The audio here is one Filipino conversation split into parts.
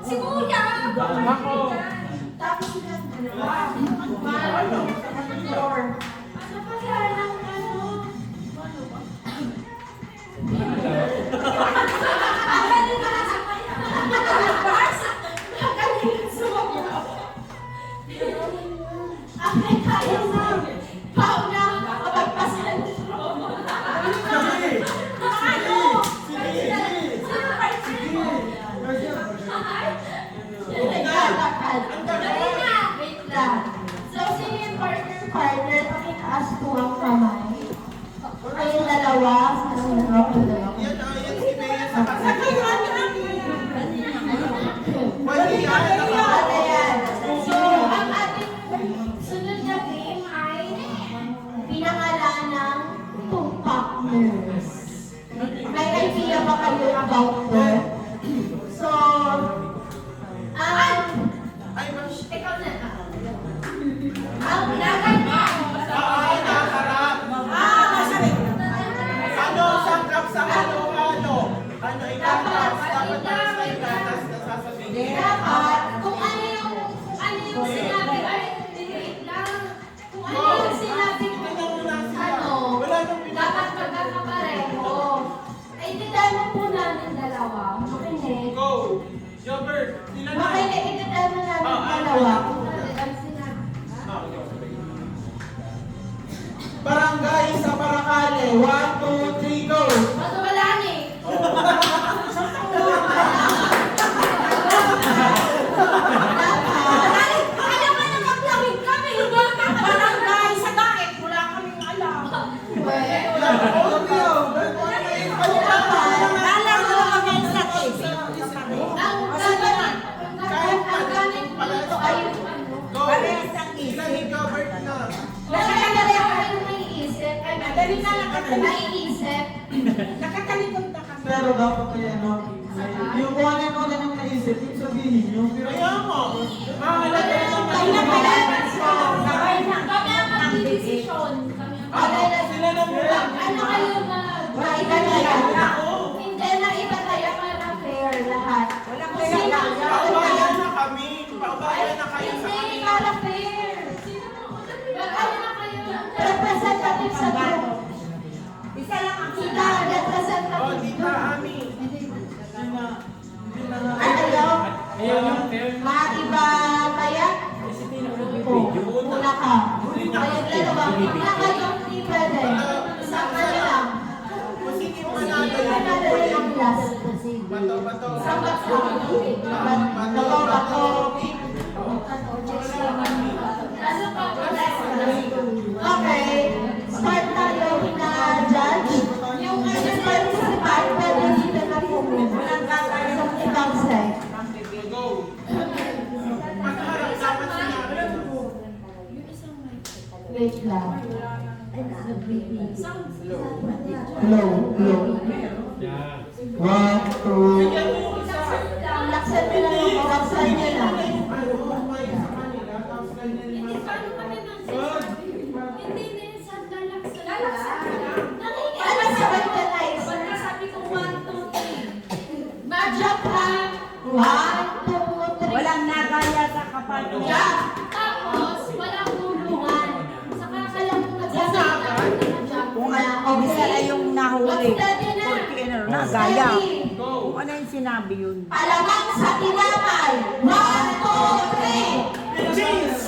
Si Kuya! Ako! Tapos sila dalawa. Ano pa yan ang ano? Ang galing na sa kanya. Bars! Ang galing sumabaw. Ang kaya na. Pao na. Kapagpasan. Ano? Sino partner mo? Naglalakad. Dali na. Wait lang. So, sino yung partner? Pakitaas po ang kamay. Kayong dalawa. Kayong dalawa. Yan si Bea sa kasakit. Pwede yan. Ano yan? So, ang ating sunod na game ay pinangalan ng Two Partners. May idea ba kayo about that? So, Ay, mas. ikaw na. Ang lagan mo. Ay, nakaharap. Ano, sangkap sa ano? Ano, igatas. Dapat na igatas na sasabihin. Dapat, kung ano yung sinabi, ay, wait lang. Kung ano yung sinabi mo, Wala nang dapat magkakapareho. Ay, titano po namin dalawa. Makinig. Go! Jobber, sila na. Makinig, ititano namin dalawa. Kung ano ang sinabi. Barangay sa Paracale. 1, 2, 3, go! Bato wala ni. Alam mo na maglawig kami. Barangay sa daet. Wala kaming alam. Alam mo kami sa TV. Ang gamit mo ito ay yung ano. Go! Sila ni Jobber na. Nakakalayo kayong naiisip. Ay, madali na lang kasi naiisip. Nakakalikot na kasi. Pero dapat kaya ano, yung kung ano yung naisip, yung sabihin nyo. Kaya mo. Mahalaga naman. Ay, napalaman ko. Sabay na. Kami ang magdidesisyon. Sila na muna. Ano kayo na? Hindi na iba tayo para fair lahat. Kung sino ang Paubayan na kami. Paubayan na kayo sa hindi kanila. para fair. Mag-ano na kayo? Representative sa group. Isa lang ang kita. O, Representative. Tita Ami. Ayaw? Maiba kaya? Una ka. Kayong dalawa. Una kayo, hindi pwede. Isang kayo lang. Kung sige Kung manalo hindi yung manalo huli. yung last. Bato. Isang bato. Bato. Okay. Start tayo na judge. Yung participant, pwede dito na pumunta. Sa ibang side. Go. Pagharap dapat sinabi. Wait lang. Low. 1, 2. Laksan nyo lang yung laksan nyo lang. Ano sa organizer? Mag-jump ka. 1, 2, 3. Walang nagaya sa kapatid. Jump. Tapos, walang tulungan. Saka ka lang mag-jump. Kung ano, isa na yung nahuli. Mag-study na. Porque ano, nagaya. Mag-study. Kung ano yung sinabi yun. Palamang sa tinapay. 1, 2, 3. Cheese!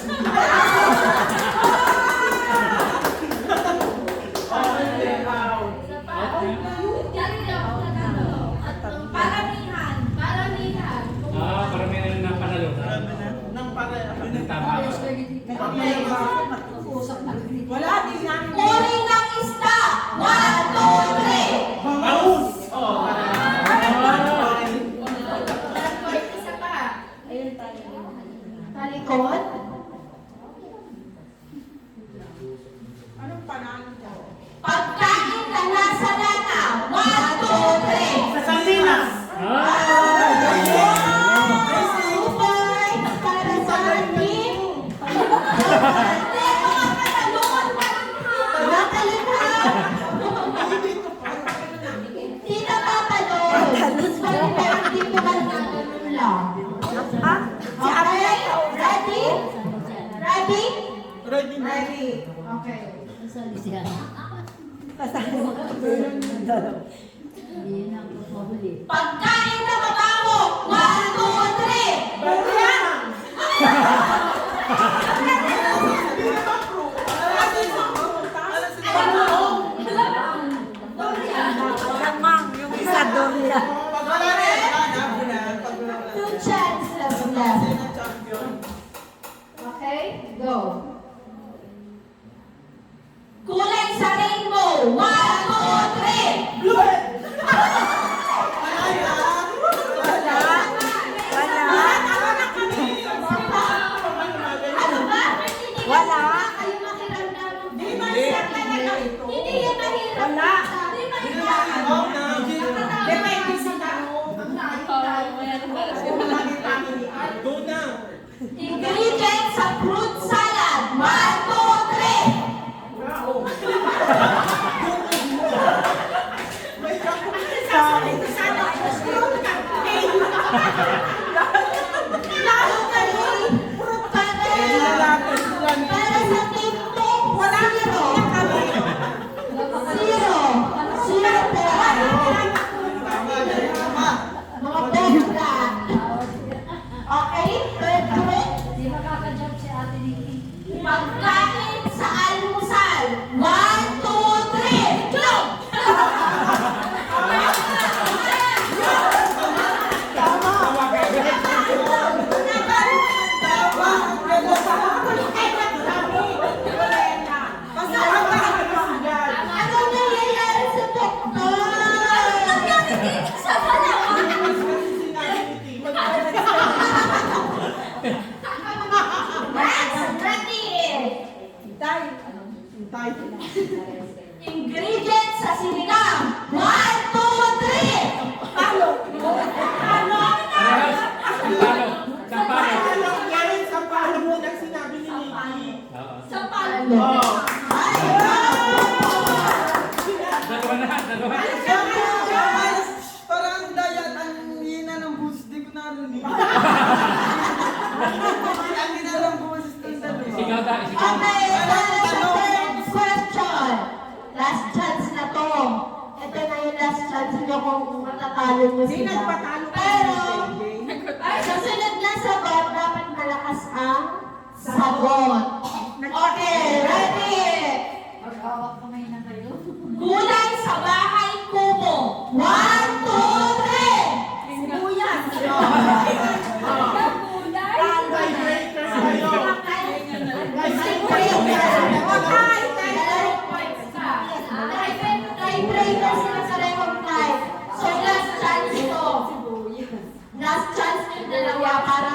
Paramihan. Paramihan na panalo. Nang pare. Tama. Wala din namin. Uling ng isda. 1, 2, 3. Bangus! Isa pa. Talikod. Anong panalo dyan? Pagkain na nasa lata. 1, 2, 3. Sa Sardinas! Super. Para sa amin. Hindi, mga katalungan pa lang ha. Natalungan. Hindi na tatalon. Pero hindi ko man natalun lang. Ready na. Ready. Okay. Pagkain na mabaho! 1, 2, 3! Bariyan! Lamang yung isa doon yan. Pag wala na yan, hanap na. Pag wala na. 2 chances left. Sino ang champion? Okay? Go. Kulay sa rainbow! 1, 2, 3! Blue! Wala yan! Ano ba? Wala. Kayo makiramdam. Di ba siya talaga ito? Hindi yan mahirap. Wala. Di mahirap. Oh, na. Depende sa tanong. Go na! Ingredients sa fruit salad. 1, 2, 3! Sana fruit cocktail. Lalo kayo. Fruit salad. Para sa TikTok. Wala Zero. kami. Zero. Zero pera. Mga bongga. Okay? Third fruit. Pagkain sa almusal. 1, 2, 3! Go! Ano nangyayari sa doktor? Sa ready! Ingredients sa sinigang. 1, 2, 3! Palo. Sa palo mo na sinabi ni Nikki. Sa palo. Oh. Parang dayat, ang hina ng boses, di ko narinig. Ang hina ng boses ng dalawa. Okay, para sa third question. Last chance na to. Ito na yung last chance nyo kung matatalo nyo Di sila. nagpatalo pa Pero, si sa sunod na sagot, dapat malakas ang sagot. Okay, ready? Gulay sa bahay kubo. 1, 2, 3! Sibuyas. Tiebreaker kayo. Tiebreaker sila sa record time. So last chance to. Last chance yung dalawa para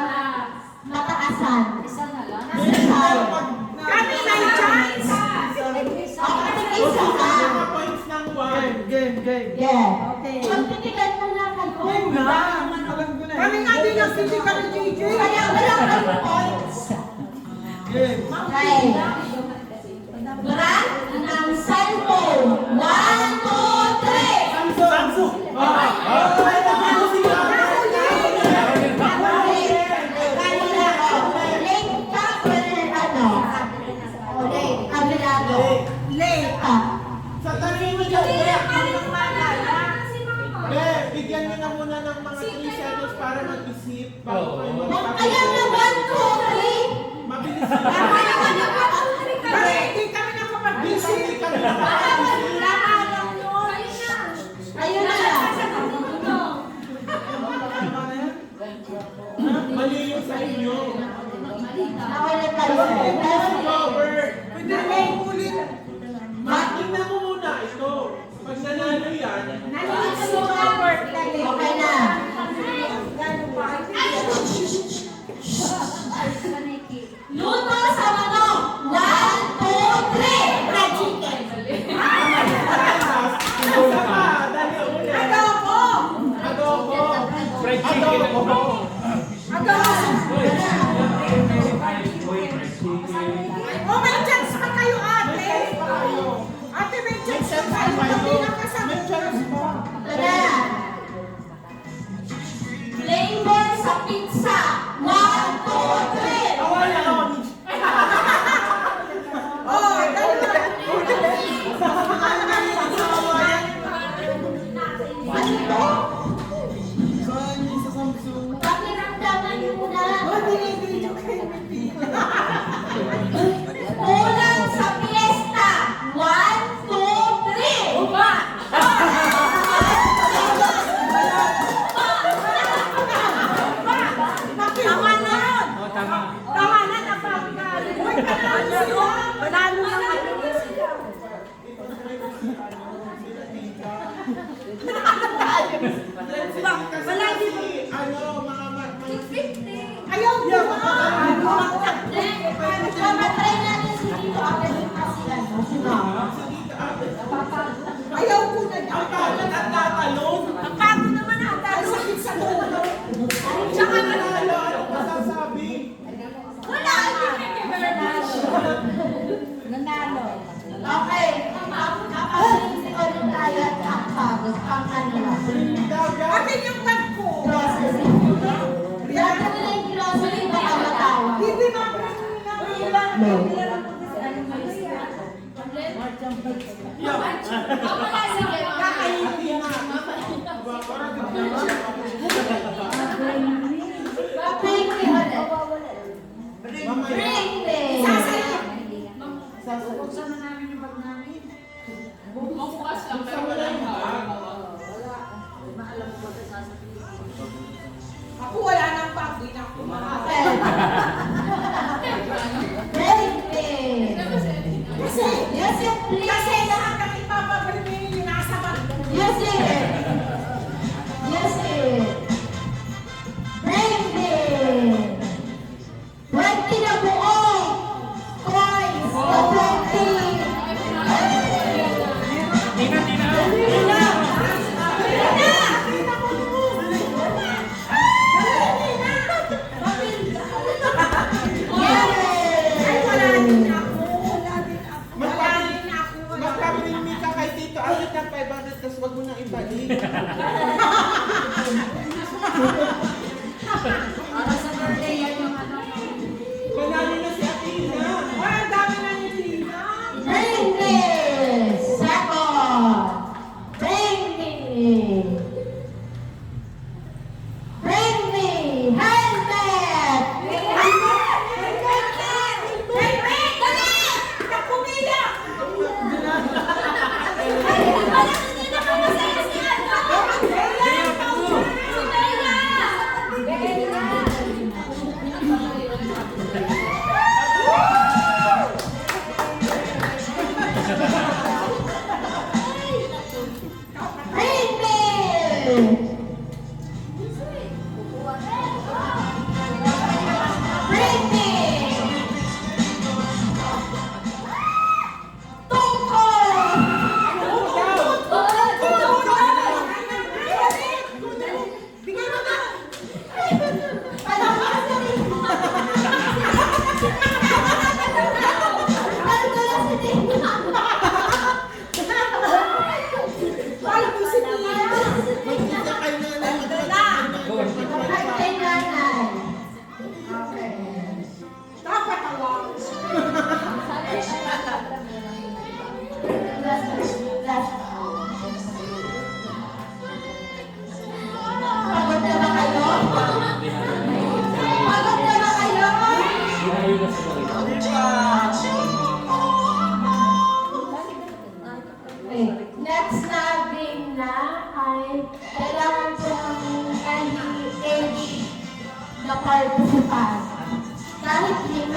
mataasan. Isa. Kami may chance. Okay, isa ka. Mga points ng one. Game. Yeah. Okay. Magtitigan mo na kayo. Alam ko na. Kami nga din ang hindi kami JJ. Kaya wala kayong points. Game. Okay. Brand ng cellphone. 1, 2, 3! Samsung! Ano sila? Late. Sa tanong mo dyan, bigyan nyo na muna ng mga 3 seconds para mag-isip bago kayo Mabilis sila. Kasi hindi kami nakapag-busy. Hindi kami nakakabisi. Mali yung sa inyo. Robert! Pwede mo ulit. Tingnan mo muna ito. Pag nanalo yan, Nalinis mo ka, Bert. Okay na. Luto sa manok. 1, 2, 3! Fried chicken. isa pa, dali ulit. Adobo. Adobo. Fried chicken ako ba? Adobo. Oh, may chance pa kayo, ate. Ate, may chance pa kayo. Hindi na kasagot. May chance pa. Ito na. binibidyo kayo ni Pina. Kulang sa fiesta. 1, 2, 3. Upa! Tama na yun. Oh, tama. Tama na, napakagari. Uy, panalo sila. Panalo na kayo. Wala, di ba? Ano, mga Ayaw di ba? Mamatry natin si Tito Abel kasi ano, si Mama. Ayaw ko na ang pagod at tatalon. Ang pagod naman ata. Sakit sa dulo. Tsaka nanalo, ano masasabi? Wala! Nanalo. Okay, kapag-isip ulit tayo at ang pagod, ang ano lang. Akin yung bag ko. Grocery. Dati nila yung grocery na kamatawag. Hindi ba? No. Hindi na. Bring me ulit. Mamaya. Bring me. Buksan mo lang yung bag. Ako wala nang bag. Di na ako makaka. Bring me. Kasi, Yes, it, please. kasi lahat ng ipapabili yung nasa bag. Yes, it. Yes, it. Bring me. 20 na buo. Coins. O 20. Tina, Tina. Ay, wala din ako. Wala din ako. Wala din ako. Magpaprimit ka kay Tito Abel ng 500 tapos wag mo nang ibalik. Panalo na si Athena. Ay, ang dami na ni Tina. Bring me. Second. Bring me. Bring me. Helmet. Bring me. Bring me. Magkita kayo na lang. Kay nanay. Okay. Dapat awang. Pagod na ba kayo? Pagod na ba kayo? Dinayo na sila rin. Okay. Next na game na ay kailangan ko ng any age na participant. Kahit 5,